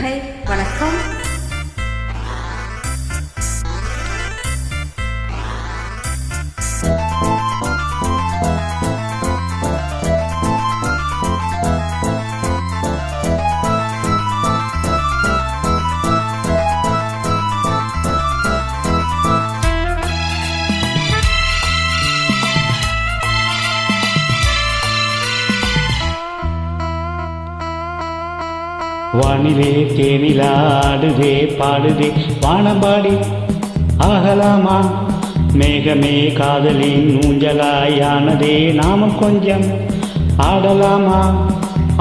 நன்றி, வணக்கம். வானிலே தேனிலாடுதே பாடுதே வானம்பாடி ஆகலாமா? மேகமே காதலின் ஊஞ்சலாயானதே நாமும் கொஞ்சம் ஆடலாமா?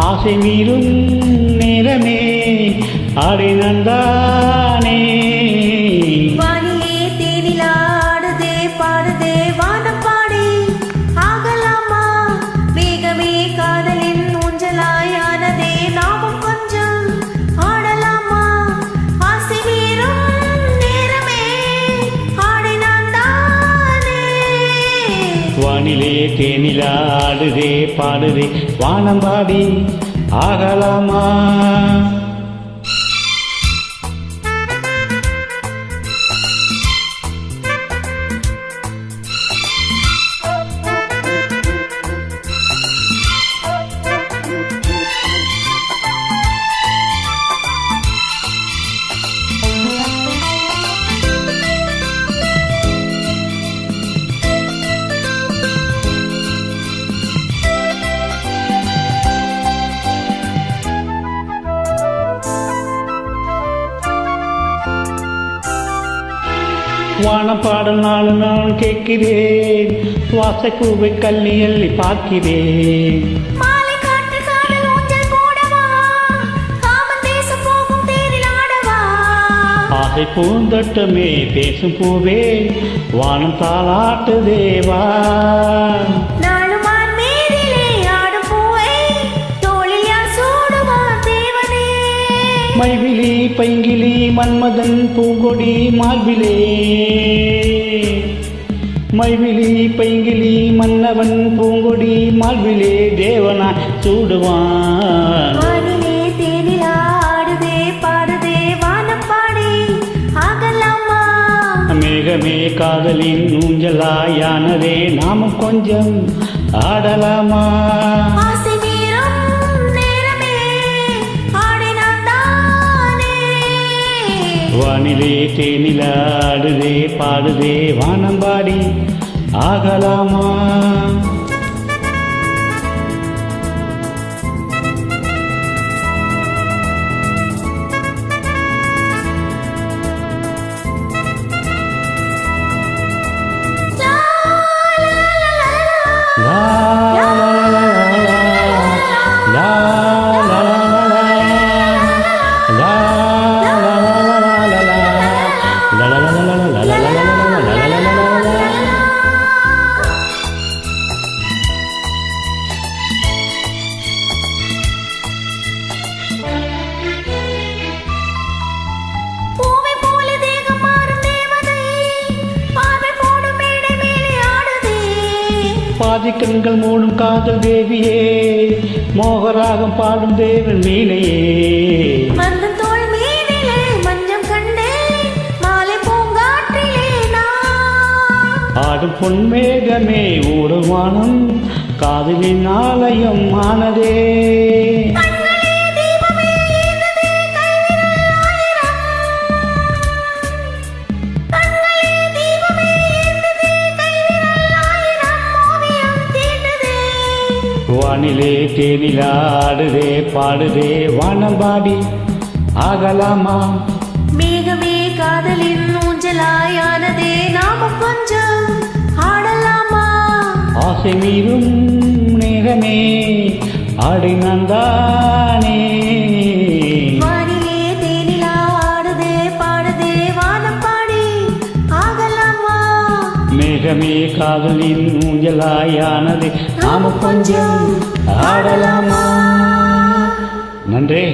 ஆசை மீறும் நேரமே ஆடினந்தானே. வானிலே தேனிலாடுதே பாடுதே வானம்பாடி ஆகலாமா? மேகமே காதலின் ஊஞ்சலாயானதே நாமும் கொஞ்சம் ஆடலாமா? ஆசை மீறும் நேரமே ஆடினான்தானே. வானிலே தேனிலாடுதே பாடுதே வானம்பாடி ஆகலாமா? வானம் பாடல் நாளும் நான் கேட்கிறேன், வாசப்பூவை கல்லி அள்ளி பார்க்கிறேன். மாலை காற்று காதல் ஊஞ்சல் போடவா, காமன் தேசம் போகும் தேரில் ஆடவா. ஆசை பூந்தோட்டமே பேசும் பூவே வானம் தாளாட்டு தேவா. நாளும் வான் மேதிலே ஆடும் பூவை தோளில் யார் சூடுவார் தேவனே. மைவிலி பைங்கிலி மன்மதன் பூங்கொடி மார்பிலே, மைவிலி பைங்கிலி மன்னவன் பூங்கொடி மார்பிலே தேவனா சூடுவான். வானிலே தேனில் ஆடுதே பாடுதே வானம்பாடி ஆகலாமா? மேகமே காதலின் ஊஞ்சலாயானதே நாமும் கொஞ்சம் ஆடலாமா? ஆசை மீறும் நேரமே ஆடினான்தானே. வானிலே தேனிலாடுதே பாடுதே வானம்பாடி ஆகலாமா? பூவை போல தேகம் மாறும் தேவதை பார்வை போடும் மேடை மேலே ஆடுதே. பாதி கண்கள் மூடும் காதல் தேவியே, மோகராகம் பாடும் தேவன் மீனையே. மந்தன் தோள் மீதிலே மஞ்சம் கண்டேன், மாலை பூங்காற்றிலே நான். ஆடும் பொன்மேகமே ஊடுவானும் காதலின் ஆலயம் ஆனதே. கண்களே தீபமே ஏந்ததே கைவிரல் ஆயிரம். கண்களே தீபமே ஏந்ததே கைவிரல் ஆயிரம் ஓவியம் தீட்டுதே. வானிலே தேனிலாடுதே பாடுதே வானம்பாடி ஆகலாமா? மேகமே காதலின் ஊஞ்சலாயானதே நாமும் கொஞ்சம் ஆடலாமா? ஆசை மீறும் நேரமே ஆடினந்தானே. வானிலே தேனில் ஆடுதே பாடுதே வானம்பாடி ஆகலாமா? மேகமே காதலின் ஊஞ்சலாயானது நாம கொஞ்சம் ஆடலாமா? நன்றி.